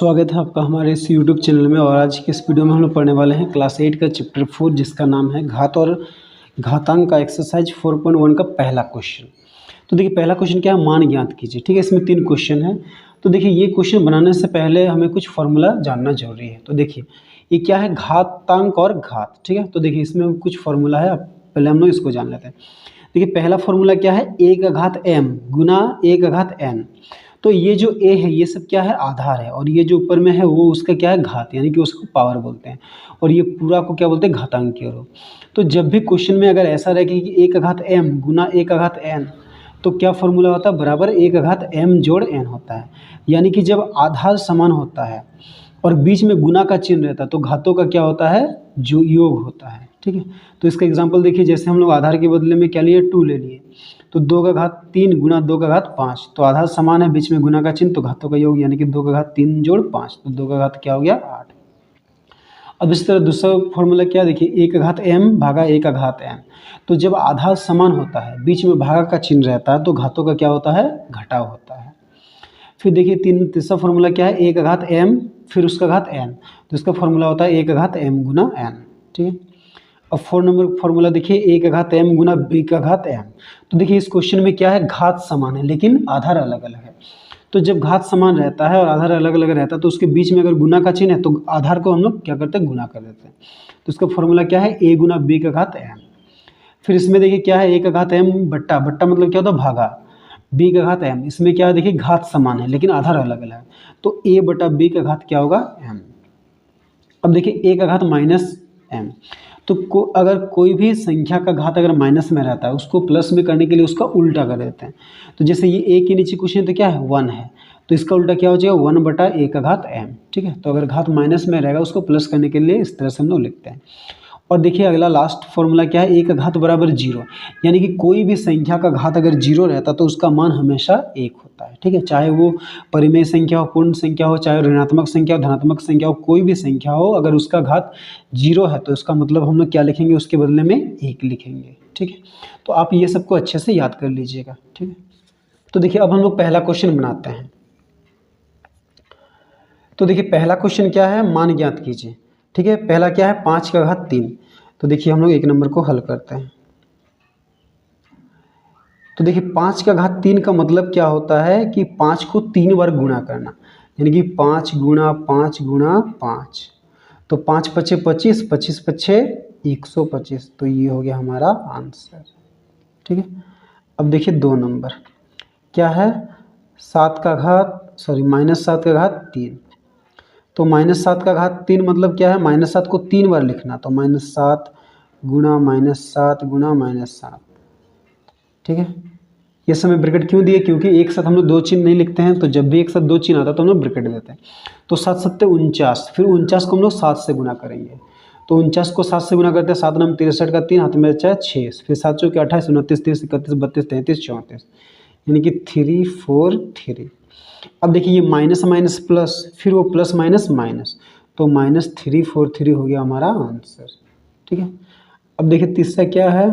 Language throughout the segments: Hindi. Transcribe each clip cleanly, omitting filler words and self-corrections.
स्वागत है आपका हमारे इस यूट्यूब चैनल में। और आज की इस वीडियो में हम लोग पढ़ने वाले हैं क्लास 8 का चैप्टर 4 जिसका नाम है घात और घातांक का एक्सरसाइज 4.1 का पहला क्वेश्चन। तो देखिए पहला क्वेश्चन क्या है, मान ज्ञात कीजिए। ठीक है, इसमें 3 क्वेश्चन है। तो देखिए ये क्वेश्चन बनाने से पहले हमें कुछ फॉर्मूला जानना जरूरी है। तो देखिए ये क्या है, घातांक और घात। ठीक है, तो देखिए इसमें कुछ फॉर्मूला है, पहले हम लोग इसको जान लेते हैं। देखिए पहला फॉर्मूला क्या है, a का घात m गुना a का घात n। तो ये जो a है ये सब क्या है, आधार है, और ये जो ऊपर में है वो उसका क्या है, घात, यानी कि उसको पावर बोलते हैं, और ये पूरा को क्या बोलते हैं, घातांक की रूप। तो जब भी क्वेश्चन में अगर ऐसा रहे कि a का घात m गुना a का घात n, तो क्या फॉर्मूला होता है, बराबर a का घात m जोड़ n होता है। यानी कि जब आधार समान होता है और बीच में गुना का चिन्ह रहता है तो घातों का क्या होता है, जो योग होता है। ठीक है, तो इसका एग्जांपल देखिए, जैसे हम लोग आधार के बदले में क्या लिए, 2 ले लिए, तो 2 का घात 3 गुना 2 का घात 5, तो आधार समान है, बीच में गुना का चिन्ह, तो घातों का योग यानी कि 2 का घात 3 जोड़ 5, तो 2 का घात क्या हो गया, 8। अब इस तरह दूसरा फॉर्मूला क्या, देखिए a का घात m भागा a का घात n। तो जब आधार समान होता है, बीच में भागा का चिन्ह रहता है, तो घातों का क्या होता है, घटाव होता है। फिर देखिए तीसरा फॉर्मूला क्या है, a का घात m फिर उसका घात n, तो इसका फॉर्मूला होता है a का घात m गुना n। ठीक है, अब 4 नंबर फॉर्मूला देखिए, a का घात m गुना b का घात m। तो देखिए इस क्वेश्चन में क्या है, घात समान है लेकिन आधार अलग अलग है। तो जब घात समान रहता है और आधार अलग अलग रहता है तो उसके बीच में अगर गुना का चिन्ह है तो आधार को हम लोग क्या करते हैं, गुना कर देते हैं। तो इसका फॉर्मूला क्या है, a गुना b का घात m। फिर इसमें देखिए क्या है, a का घात m बट्टा बट्टा मतलब क्या होता है, भागा b का घात m। इसमें क्या है, देखिए घात समान है लेकिन आधार अलग अलग है, तो a बटा b का घात क्या होगा, m। अब देखिए a का घात माइनस m, तो अगर कोई भी संख्या का घात अगर माइनस में रहता है उसको प्लस में करने के लिए उसका उल्टा कर देते हैं। तो जैसे ये a के नीचे क्वेश्चन तो क्या है, 1 है, तो इसका उल्टा क्या हो जाएगा, 1 बटा a का घात m। ठीक है, तो अगर घात माइनस में रहेगा उसको प्लस करने के लिए इस तरह से हम लोग लिखते हैं। और देखिए अगला लास्ट फॉर्मूला क्या है, a का घात बराबर 0, यानी कि कोई भी संख्या का घात अगर 0 रहता तो उसका मान हमेशा 1 होता है। ठीक है, चाहे वो परिमेय संख्या हो, पूर्ण संख्या हो, चाहे ऋणात्मक संख्या हो, धनात्मक संख्या हो, कोई भी संख्या हो, अगर उसका घात 0 है तो उसका मतलब हम लोग क्या लिखेंगे, उसके बदले में 1 लिखेंगे। ठीक है, तो आप ये सबको अच्छे से याद कर लीजिएगा। ठीक है, तो देखिए अब हम लोग पहला क्वेश्चन बनाते हैं। तो देखिए पहला क्वेश्चन क्या है, मान ज्ञात कीजिए। ठीक है, पहला क्या है, 5 का घात 3। तो देखिए हम लोग 1 नंबर को हल करते हैं। तो देखिए 5 का घात 3 का मतलब क्या होता है कि 5 को 3 बार गुणा करना, यानी कि 5 गुणा 5 गुणा 5, तो 5 पचे 25, 25 पचे 125, तो ये हो गया हमारा आंसर। ठीक है, अब देखिए 2 नंबर क्या है, माइनस 7 का घात 3। तो माइनस 7 का घात 3 मतलब क्या है, माइनस 7 को 3 बार लिखना, तो माइनस 7 गुणा माइनस 7 गुणा माइनस 7। ठीक है, ये समय ब्रैकेट क्यों दिए, क्योंकि एक साथ हम लोग 2 चिन्ह नहीं लिखते हैं, तो जब भी एक साथ 2 चिन्ह आता है तो हम लोग ब्रैकेट देते हैं। तो 7 सत्ते 49, फिर 49 को हम लोग 7 से गुना करेंगे, तो 49 को 7 से गुना करते हैं, 7 नम 63 का 3 हाथ में बचा 6, फिर 7 चौके 28, 29, 30, 31, 32, 33, 34, यानी कि 3 4 3। अब देखिए ये माइनस माइनस प्लस, फिर वो प्लस माइनस माइनस, तो -343 हो गया हमारा आंसर। ठीक है, अब देखिए तीसरा क्या है,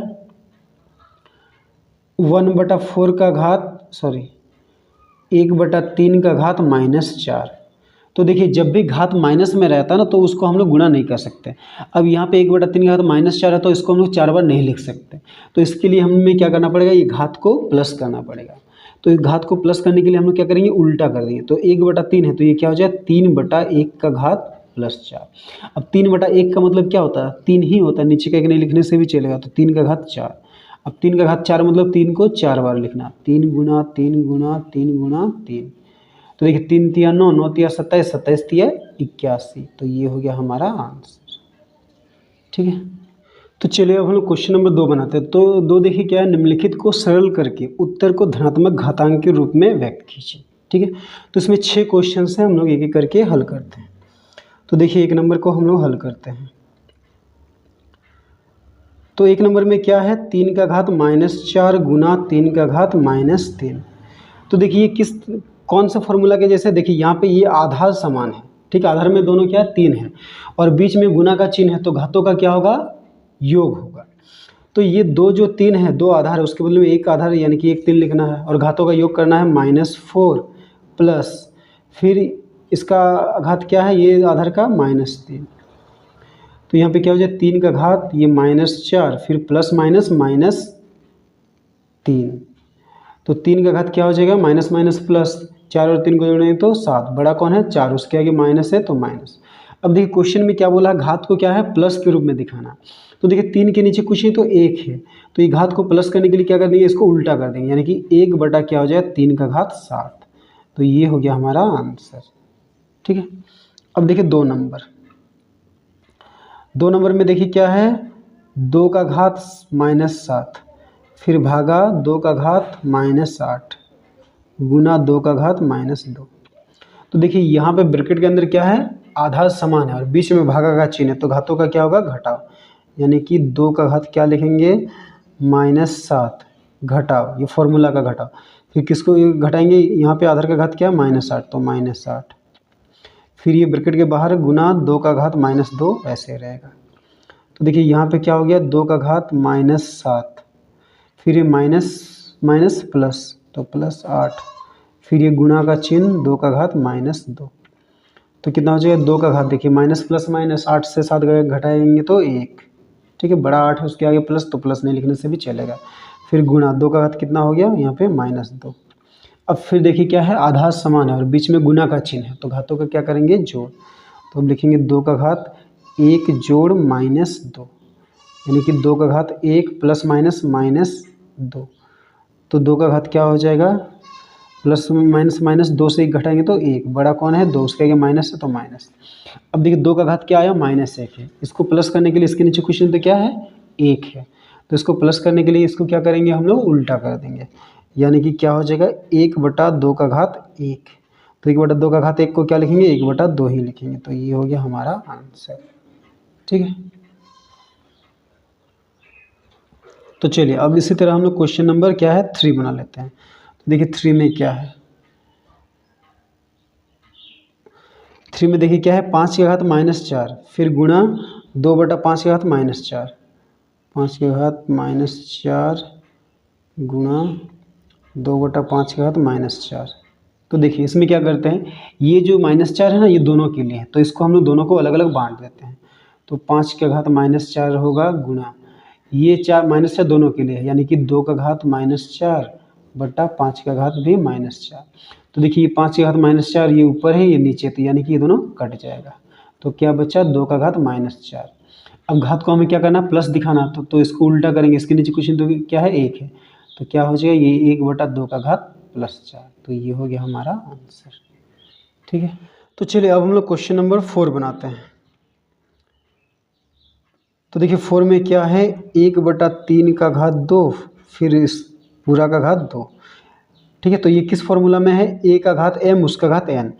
1/4 का घात 1/3 का घात -4। तो देखिए जब भी घात माइनस में रहता है ना तो उसको हम लोग गुणा नहीं कर सकते। अब यहाँ पे 1/3 का घात -4 है तो इसको हम लोग 4 बार नहीं लिख सकते, तो इसके लिए हमें क्या करना पड़ेगा, ये घात को प्लस करना पड़ेगा। तो इस घात को प्लस करने के लिए हम लोग क्या करेंगे, उल्टा कर देंगे, तो 1/3 है तो ये क्या हो जाए, 3/1 का घात +4। अब 3/1 का मतलब क्या होता है, 3 ही होता है, नीचे का 1 नहीं लिखने से भी चलेगा, तो 3 का घात 4। अब 3 का घात 4 मतलब 3 को 4 बार लिखना, 3 गुना 3 गुना 3 गुना 3। तो देखिए 3 तिया 9, 9 तिया 27, 27 तिया 81, तो ये हो गया हमारा आंसर। ठीक है, तो चलिए अब हम लोग क्वेश्चन नंबर 2 बनाते हैं। तो 2 देखिए क्या है, निम्नलिखित को सरल करके उत्तर को धनात्मक घातांक के रूप में व्यक्त कीजिए। ठीक है, तो इसमें 6 क्वेश्चन हैं, हम लोग एक एक करके हल करते हैं। तो देखिए 1 नंबर को हम लोग हल करते हैं। तो 1 नंबर में क्या है, 3 का घात -4 गुना 3 का घात -3। तो देखिए कौन सा फॉर्मूला के जैसे, देखिए यहाँ पे ये आधार समान है। ठीक है, आधार में दोनों क्या है, 3 है, और बीच में गुना का चिन्ह है, तो घातों का क्या होगा, योग होगा। तो ये जो 3 है, 2 आधार है, उसके बदले में एक आधार यानी कि 1 3 लिखना है, और घातों का योग करना है -4 प्लस फिर इसका घात क्या है, ये आधार का -3। तो यहाँ पे क्या हो जाए 3 का घात ये -4 फिर प्लस माइनस -3। तो 3 का घात क्या हो जाएगा माइनस माइनस प्लस, 4 और 3 को जोड़ेंगे तो 7। बड़ा कौन है 4, उसके आगे माइनस है तो माइनस। अब देखिए क्वेश्चन में क्या बोला, घात को क्या है प्लस के रूप में दिखाना। तो देखिए 3 के नीचे कुछ है तो 1 है, तो ये घात को प्लस करने के लिए क्या कर देंगे, इसको उल्टा कर देंगे, यानी कि 1 बटा क्या हो जाए 3 का घात 7। तो ये हो गया हमारा आंसर। ठीक है। अब देखिए 2 नंबर, 2 नंबर में देखिए क्या है, 2 का घात -7 फिर भागा 2 का घात -8 गुना 2 का घात -2। तो देखिए यहाँ पे ब्रैकेट के अंदर क्या है, आधा समान है और बीच में भागा का चिन्ह है, तो घातों का क्या होगा घटाव, यानी कि 2 का घात क्या लिखेंगे -7 घटाव, ये फॉर्मूला का घटाव। फिर किसको घटाएंगे, यहाँ पे आधार का घात क्या है -8 तो -8, फिर ये ब्रैकेट के बाहर गुना 2 का घात -2 ऐसे रहेगा। तो देखिए यहाँ पे क्या हो गया 2 का घात -7 फिर ये माइनस माइनस प्लस तो +8 फिर ये गुना का चिन्ह 2 का घात -2। तो कितना हो जाएगा 2 का घात, देखिए माइनस प्लस माइनस 8 से 7 घटाएंगे तो 1। ठीक है, बड़ा 8 है उसके आगे प्लस, तो प्लस नहीं लिखने से भी चलेगा। फिर गुना 2 का घात कितना हो गया यहाँ पे -2। अब फिर देखिए क्या है, आधा समान है और बीच में गुना का चिन्ह है, तो घातों का क्या करेंगे जोड़। तो अब लिखेंगे 2 का घात 1 जोड़ -2, यानी कि 2 का घात 1 प्लस माइनस -2। तो 2 का घात क्या हो जाएगा, प्लस माइनस माइनस 2 से 1 घटाएंगे तो 1, बड़ा कौन है 2, उसके आगे माइनस है तो माइनस। अब देखिए 2 का घात क्या आया -1 है, इसको प्लस करने के लिए इसके नीचे क्वेश्चन तो क्या है 1 है, तो इसको प्लस करने के लिए इसको क्या करेंगे हम लोग उल्टा कर देंगे, यानी कि क्या हो जाएगा 1 बटा 2 का घात 1। तो 1 बटा 2 का घात 1 को क्या लिखेंगे 1 बटा 2 ही लिखेंगे, तो ये हो गया हमारा आंसर। ठीक है, तो चलिए अब इसी तरह हम लोग क्वेश्चन नंबर क्या है 3 बना लेते हैं। तो देखिए 3 में क्या है, 3 में देखिए क्या है 5 के घात -4 फिर गुणा 2 बटा 5 के घात -4, 5 के घात -4 गुणा 2 बटा 5 के घात -4। तो देखिए इसमें क्या करते हैं, ये जो -4 है ना ये दोनों के लिए है, तो इसको हम लोग दोनों को अलग अलग बांट देते हैं। तो 5 के घात -4 होगा गुणा ये 4 -4 दोनों के लिए है, यानी कि 2 का घात -4 बटा 5 का घात भी -4। तो देखिए ये 5 के घात -4 ये ऊपर है ये नीचे, तो यानी कि ये दोनों कट जाएगा, तो क्या बचा 2 का घात -4। अब घात को हमें क्या करना प्लस दिखाना, तो इसको उल्टा करेंगे, इसके नीचे क्वेश्चन तो क्या है 1 है, तो क्या हो जाएगा ये 1 बटा 2 का घात +4। तो ये हो गया हमारा आंसर। ठीक है, तो चलिए अब हम लोग क्वेश्चन नंबर 4 बनाते हैं। तो देखिए 4 में क्या है 1 बटा 3 का घात 2 फिर इस पूरा का घात 2। ठीक है, तो ये किस फॉर्मूला में है, a का घात m उसका घात n।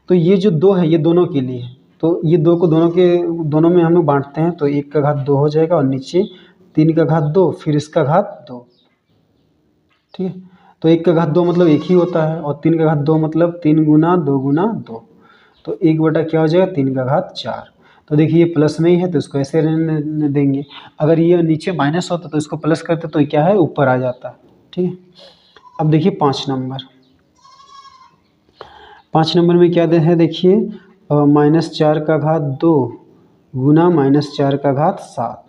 तो ये जो 2 है ये दोनों के लिए है, तो ये 2 को दोनों में हम लोग बांटते हैं, तो 1 का घात 2 हो जाएगा और नीचे 3 का घात 2 फिर इसका घात 2। ठीक है, तो 1 का घात 2 मतलब 1 ही होता है और 3 का घात 2 मतलब 3 गुना 2 गुना 2, तो 1 बटा क्या हो जाएगा 3 का घात 4। तो देखिए ये प्लस में ही है तो इसको ऐसे रहने देंगे, अगर ये नीचे माइनस होता तो इसको प्लस करते तो क्या है ऊपर आ जाता। ठीक है, अब देखिए 5 नंबर, 5 नंबर में क्या है देखिए -4 का घात 2 गुना -4 का घात 7।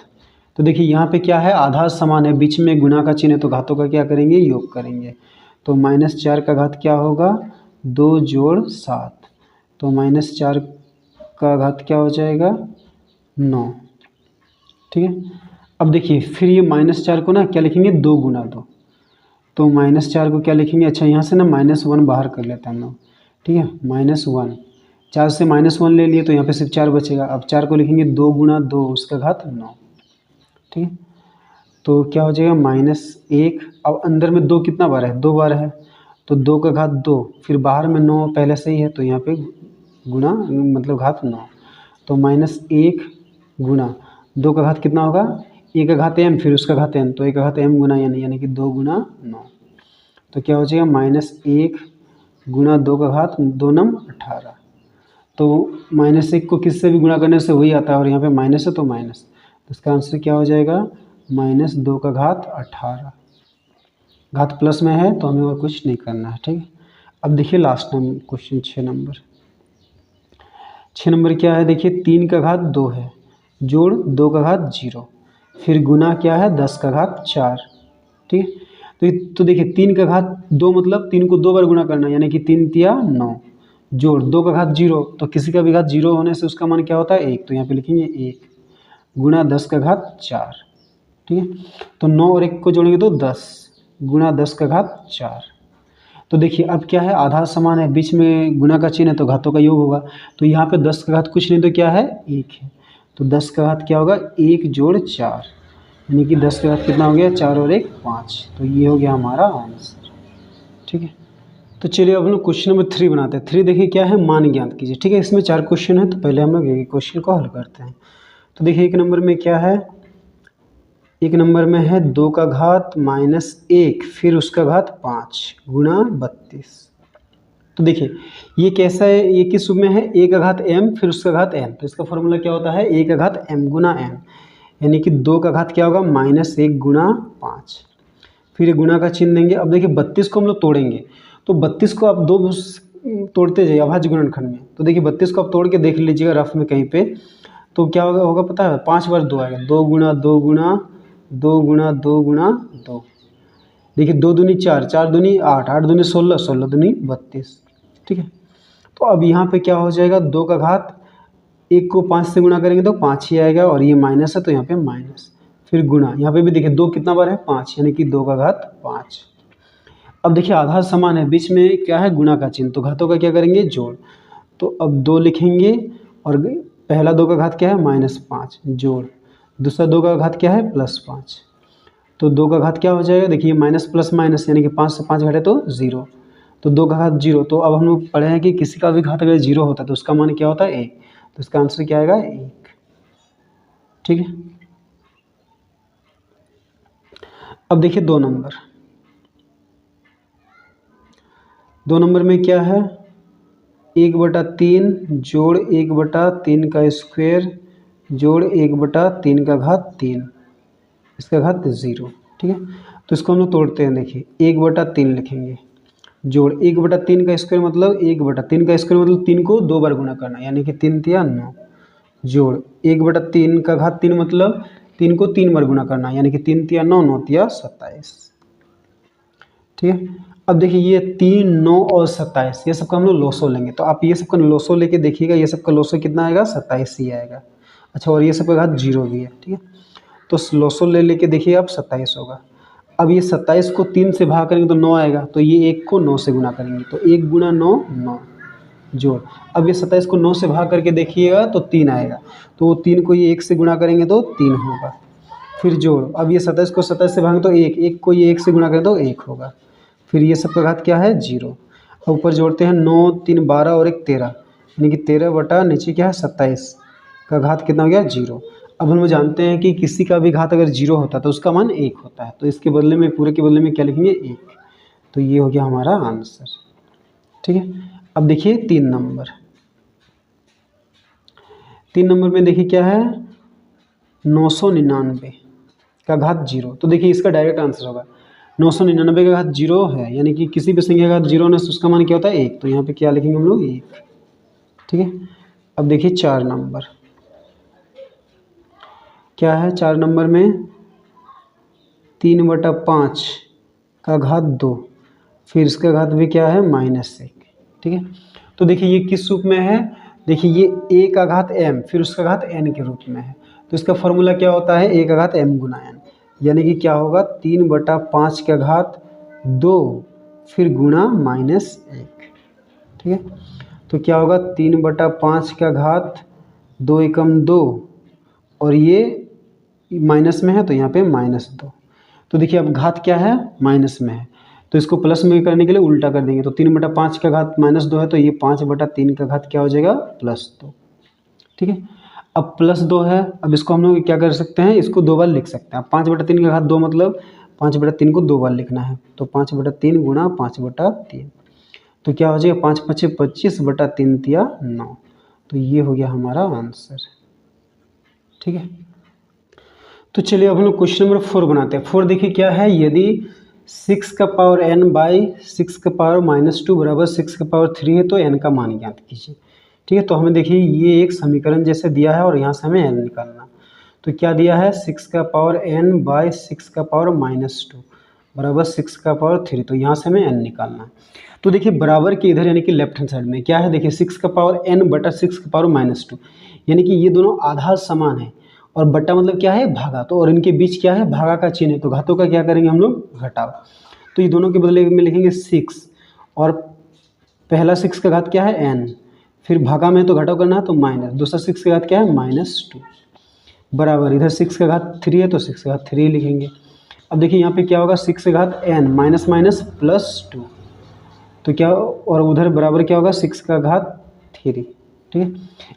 तो देखिए यहाँ पे क्या है आधा समान है, बीच में गुना का चिन्ह है, तो घातों का क्या करेंगे योग करेंगे। तो -4 का घात क्या होगा 2 जोड़ 7, तो -4 का घात क्या हो जाएगा 9। ठीक है, अब देखिए फिर ये -4 को ना क्या लिखेंगे 2 गुना 2, तो -4 को क्या लिखेंगे, अच्छा यहाँ से ना -1 बाहर कर लेते हैं हम लोग। ठीक है, -1, 4 से -1 ले लिए तो यहाँ पे सिर्फ 4 बचेगा। अब 4 को लिखेंगे 2 गुना 2 उसका घात 9। ठीक है, तो क्या हो जाएगा -1, अब अंदर में 2 कितना बार है 2 बार है, तो 2 का घात 2 फिर बाहर में 9 पहले से ही है, तो यहाँ पे गुना मतलब घात 9, तो -1 गुना 2 का घात कितना होगा 1 का घात m फिर उसका घात n, तो 1 का घात m गुना यानी कि 2 गुना 9, तो क्या हो जाएगा -1 गुना 2 का घात 2 नम 18। तो -1 को किससे भी गुणा करने से वही आता है और यहाँ पे माइनस है तो माइनस, तो इसका आंसर क्या हो जाएगा -2 का घात 18। घात प्लस में है तो हमें और कुछ नहीं करना है। ठीक है, अब देखिए लास्ट क्वेश्चन 6 नंबर, 6 नंबर क्या है, देखिए 3 का घात 2 है, जोड़ 2 का घात 0, फिर गुना क्या है 10 का घात 4। ठीक है, तो देखिए 3 का घात 2 मतलब 3 को 2 बार गुना करना, यानी कि 3 तिया 9, जोड़ 2 का घात 0, तो किसी का भी घात 0 होने से उसका मान क्या होता है 1, तो यहाँ पे लिखेंगे 1, गुना 10 का घात 4। ठीक है, तो 9 और 1 को जोड़ेंगे तो 10, गुना 10 का घात 4। तो देखिए अब क्या है, आधा समान है, बीच में गुना का चिन्ह है तो घातों का योग होगा, तो यहाँ पे 10 का घात कुछ नहीं तो क्या है 1 है, तो 10 का घात क्या होगा 1 जोड़ 4, यानी कि 10 का घात कितना हो गया 4 और 1 5, तो ये हो गया हमारा आंसर। ठीक है, तो चलिए अब हम लोग क्वेश्चन नंबर 3 बनाते हैं। 3 देखिए क्या है, मान ज्ञात कीजिए। ठीक है, इसमें 4 क्वेश्चन है, तो पहले हम लोग एक क्वेश्चन को हल करते हैं। तो देखिए 1 नंबर में क्या है, 1 नंबर में है 2 का घात -1 फिर उसका घात 5 गुना 32। तो देखिए ये कैसा है, ये किस रूप में है, a का घात m फिर उसका घात n, तो इसका फॉर्मूला क्या होता है a का घात m गुना n, यानी कि 2 का घात क्या होगा -1 गुना 5, फिर गुना का चिन्ह देंगे। अब देखिए 32 को हम लोग तोड़ेंगे, तो 32 को आप दो तोड़ते जाइए अभाज्य गुणनखंड में, तो देखिए 32 को आप तोड़ के देख लीजिएगा रफ में कहीं पे, तो क्या होगा पता है, 5 बार 2 आएगा, 2 गुना 2 गुना 2 गुना 2 गुना 2, देखिए 2 दूनी 4, 4 दूनी 8, 8 दूनी 16, 16 दूनी 32। ठीक है, तो अब यहाँ पे क्या हो जाएगा, 2 का घात 1 को 5 से गुना करेंगे तो 5 ही आएगा, और ये माइनस है तो यहाँ पे माइनस, फिर गुना, यहाँ पे भी देखिए 2 कितना बार है 5, यानी कि 2 का घात 5। अब देखिए आधा समान है, बीच में क्या है गुना का चिन्ह, तो घातों का क्या करेंगे जोड़, तो अब 2 लिखेंगे, और पहला 2 का घात क्या है -5 जोड़, दूसरा 2 का घात क्या है +5, तो 2 का घात क्या हो जाएगा, देखिए माइनस प्लस माइनस, यानी कि 5 से 5 घटे तो 0, तो 2 का घात 0, तो अब हम लोग पढ़े हैं कि किसी का भी घात अगर 0 होता है तो उसका मान क्या होता है 1, तो इसका आंसर क्या आएगा 1। ठीक है, अब देखिए 2 नंबर, 2 नंबर में क्या है, 1/3 जोड़ 1/3 का स्क्वायर जोड़ 1/3 का घात 3, इसका घात 0। ठीक है, तो इसको हम लोग तोड़ते हैं, देखिए 1/3 लिखेंगे, जोड़ 1/3 का स्क्वायर मतलब 1/3 का स्क्वायर मतलब 3 को 2 बार गुना करना, यानी कि 3 तिया 9, जोड़ 1/3 का घात 3 मतलब 3 को 3 बार गुना करना, यानी कि 3 तिया 9, 9 तिया 27। ठीक है, अब देखिए ये 3, 9 और 27 ये सबका हम लोग लोसो लेंगे, तो आप ये सबका लोसो लेके देखिएगा, ये सबका लोसो कितना आएगा 27 ही आएगा। अच्छा, और ये सबका घात 0 भी है। ठीक है, तो लोसो लेके देखिए आप 27 होगा। अब ये 27 को 3 से भाग करेंगे तो 9 आएगा, तो ये 1 को 9 से गुना करेंगे, तो 1 गुना 9 9 जोड़, अब ये 27 को 9 से भाग करके देखिएगा तो 3 आएगा, तो 3 को ये 1 से गुना करेंगे तो 3 होगा, फिर जोड़, अब ये 27 को 27 से भागें तो 1, 1 को ये 1 से गुना करें तो 1 होगा, फिर ये सबका घात क्या है 0। अब ऊपर जोड़ते हैं 9 3 12 और 1 13, यानी कि 13 बटा नीचे क्या है 27 का घात कितना हो गया 0। अब हम लोग जानते हैं कि किसी का भी घात अगर 0 होता है तो उसका मान 1 होता है, तो इसके बदले में पूरे के बदले में क्या लिखेंगे 1, तो ये हो गया हमारा आंसर। ठीक है, अब देखिए 3 नंबर, 3 नंबर में देखिए क्या है 999 का घात 0, तो देखिए इसका डायरेक्ट आंसर होगा 999 का घात 0 है, यानी कि किसी भी संख्या का घात 0 होने से उसका मान क्या होता है 1, तो यहाँ पे क्या लिखेंगे हम लोग 1। ठीक है, अब देखिए 4 नंबर क्या है, 4 नंबर में 3/5 का घात 2 फिर इसका घात भी क्या है -1। ठीक है, तो देखिए ये किस रूप में है, देखिए ये a का घात m फिर उसका घात n के रूप में है, तो इसका फॉर्मूला क्या होता है a का घात m गुना n, यानी कि क्या होगा 3/5 का घात 2 फिर गुना -1। ठीक है, तो क्या होगा 3/5 का घात 2 एकम 2, और ये माइनस में है तो यहाँ पे -2, तो देखिए अब घात क्या है माइनस में है, तो इसको प्लस में करने के लिए उल्टा कर देंगे, तो 3/5 का घात -2 है, तो ये 5/3 का घात क्या हो जाएगा +2। ठीक है, अब +2 है, अब इसको हम लोग क्या कर सकते हैं, इसको 2 बार लिख सकते हैं। 5/3 का घात 2 मतलब 5/3 को 2 बार लिखना है, तो 5/3 गुणा 5/3, तो क्या हो जाएगा 5 5 25/3 तिया 9, तो ये हो गया हमारा आंसर। ठीक है, तो चलिए अब हम लोग क्वेश्चन नंबर 4 बनाते हैं। 4 देखिए क्या है, यदि 6 का पावर n बाई 6 का पावर -2 बराबर 6 का पावर 3 है तो n का मान ज्ञात कीजिए। ठीक है। तो हमें देखिए ये एक समीकरण जैसे दिया है और यहाँ से हमें n निकालना। तो क्या दिया है 6 का पावर n बाई 6 का पावर -2 बराबर 6 का पावर 3। तो यहाँ से हमें n निकालना है। तो देखिए बराबर के इधर यानी कि लेफ्ट हैंड साइड में क्या है, देखिए 6 का पावर n बटा 6 का पावर -2 यानी कि ये दोनों आधा समान है और बट्टा मतलब क्या है भागा, तो और इनके बीच क्या है भागा का चिन्ह है, तो घातों का क्या करेंगे हम लोग घटाव। तो ये दोनों के बदले में लिखेंगे 6 और पहला 6 का घात क्या है n, फिर भागा में तो घटाव करना है तो माइनस, दूसरा 6 का घात क्या है -2 बराबर इधर 6 का घात 3 है तो 6 का घात 3 लिखेंगे। अब देखिए यहाँ पे क्या होगा 6 का घात n माइनस माइनस +2 तो क्या और उधर बराबर क्या होगा 6 का घात 3, ठीक है।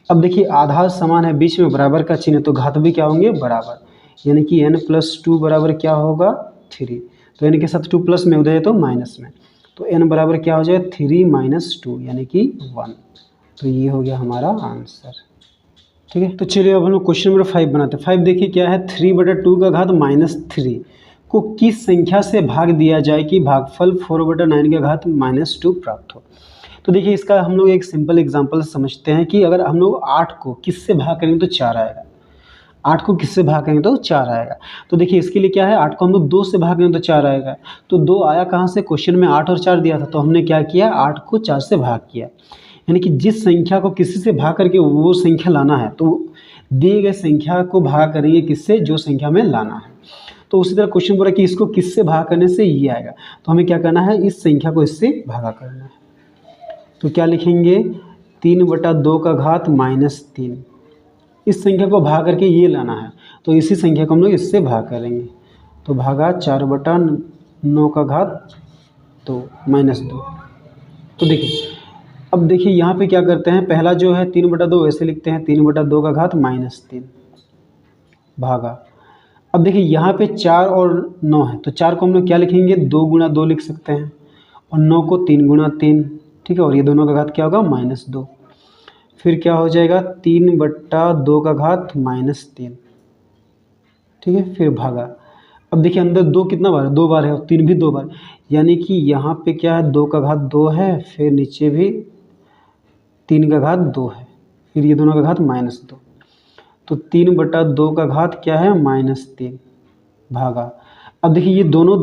अब देखिए आधा समान है बीच में बराबर का चिन्ह तो घात भी क्या होंगे बराबर, यानी कि n+2 बराबर क्या होगा 3, तो n के साथ 2 प्लस में उधर है तो माइनस में, तो n बराबर क्या हो जाए 3 - 2 यानी कि 1। तो ये हो गया हमारा आंसर, ठीक है। तो चलिए अब हम लोग क्वेश्चन नंबर 5 बनाते हैं। 5 देखिए क्या है 3/2 का घात -3 को किस संख्या से भाग दिया जाए कि भागफल 4/9 का घात -2 प्राप्त हो। तो देखिए इसका हम लोग एक सिंपल एग्जांपल समझते हैं कि अगर हम लोग 8 को किससे भाग करेंगे तो 4 आएगा, 8 को किससे भाग करेंगे तो 4 आएगा। तो देखिए इसके लिए क्या है 8 को हम लोग 2 से भाग करेंगे तो 4 आएगा, तो 2 आया कहाँ से, क्वेश्चन में 8 और 4 दिया था तो हमने क्या किया 8 को 4 से भाग किया, यानी कि जिस संख्या को किसी से भाग करके वो संख्या लाना है तो दिए गए संख्या को भाग करेंगे किससे जो संख्या में लाना है। तो उसी तरह क्वेश्चन बोला कि इसको किससे भाग करने से ये आएगा, तो हमें क्या करना है इस संख्या को इससे भागा करना है। तो क्या लिखेंगे 3/2 का घात -3, इस संख्या को भाग करके ये लाना है तो इसी संख्या को हम लोग इससे भाग करेंगे, तो भागा 4/9 का घात 2 -2। तो देखिए अब देखिए यहाँ पे क्या करते हैं, पहला जो है 3/2 वैसे लिखते हैं 3/2 का घात -3 भागा। अब देखिए यहाँ पे 4 और 9 है तो 4 को हम लोग क्या लिखेंगे 2 × 2 लिख सकते हैं और 9 को 3 × 3, ठीक है, और ये दोनों का घात क्या होगा -2, फिर क्या हो जाएगा 3/2 का घात -3, ठीक है, फिर भागा। अब देखिए अंदर 2 कितना बार है 2 बार है और 3 भी 2 बार, यानी कि यहाँ पे क्या है 2 का घात 2 है, फिर नीचे भी 3 का घात 2 है, फिर ये दोनों का घात -2, तो 3/2 का घात क्या है -3 भागा। अब देखिए ये दोनों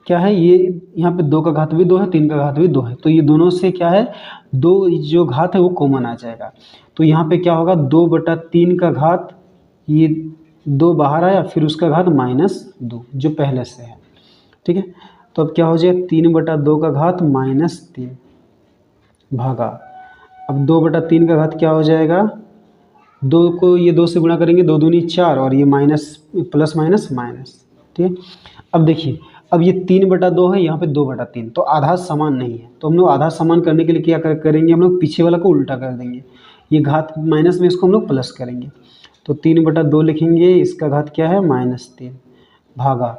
क्या है, ये यहाँ पे 2 का घात भी 2 है 3 का घात भी 2 है, तो ये दोनों से क्या है 2 जो घात है वो कॉमन आ जाएगा, तो यहाँ पे क्या होगा 2/3 का घात, ये 2 बाहर आया फिर उसका घात -2 जो पहले से है, ठीक है। तो अब क्या हो जाएगा 3/2 का घात -3 भागा। अब 2/3 का घात क्या हो जाएगा, 2 को ये 2 से गुणा करेंगे 2 दूनी 4 और ये माइनस प्लस माइनस माइनस, ठीक है। अब देखिए अब ये 3/2 है यहाँ पे 2/3 तो आधा समान नहीं है, तो हम लोग आधा समान करने के लिए क्या करेंगे हम लोग पीछे वाला को उल्टा कर देंगे, ये घात माइनस में इसको हम लोग प्लस करेंगे, तो 3/2 लिखेंगे, इसका घात क्या है -3 भागा,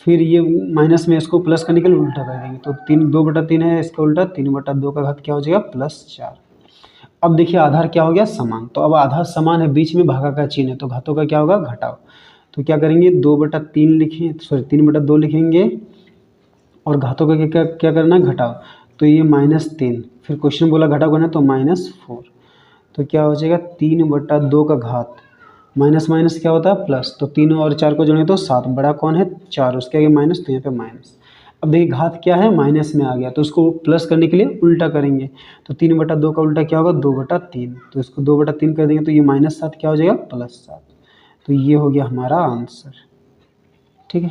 फिर ये माइनस में इसको प्लस करने के लिए उल्टा कर देंगे, तो 2/3 है इसका उल्टा 3/2 का घात क्या हो जाएगा +4। अब देखिए आधार क्या हो गया समान, तो अब आधार समान है बीच में भागा का चिन्ह है तो घातों का क्या होगा घटाव, तो क्या करेंगे 2/3 लिखें सॉरी 3/2 लिखेंगे और घातों का क्या क्या करना है घटाव, तो ये -3, फिर क्वेश्चन बोला घटाव करना तो -4, तो क्या हो जाएगा 3/2 का घात माइनस माइनस क्या होता है प्लस, तो 3 और 4 को जोड़ें तो 7, बड़ा कौन है 4, उसके आगे माइनस तो यहाँ पे माइनस। अब देखिए घात क्या है माइनस में आ गया तो उसको प्लस करने के लिए उल्टा करेंगे, तो 3/2 का उल्टा क्या होगा 2/3, तो इसको 2/3 कर देंगे तो ये -7 क्या हो जाएगा +7, तो ये हो गया हमारा आंसर, ठीक है।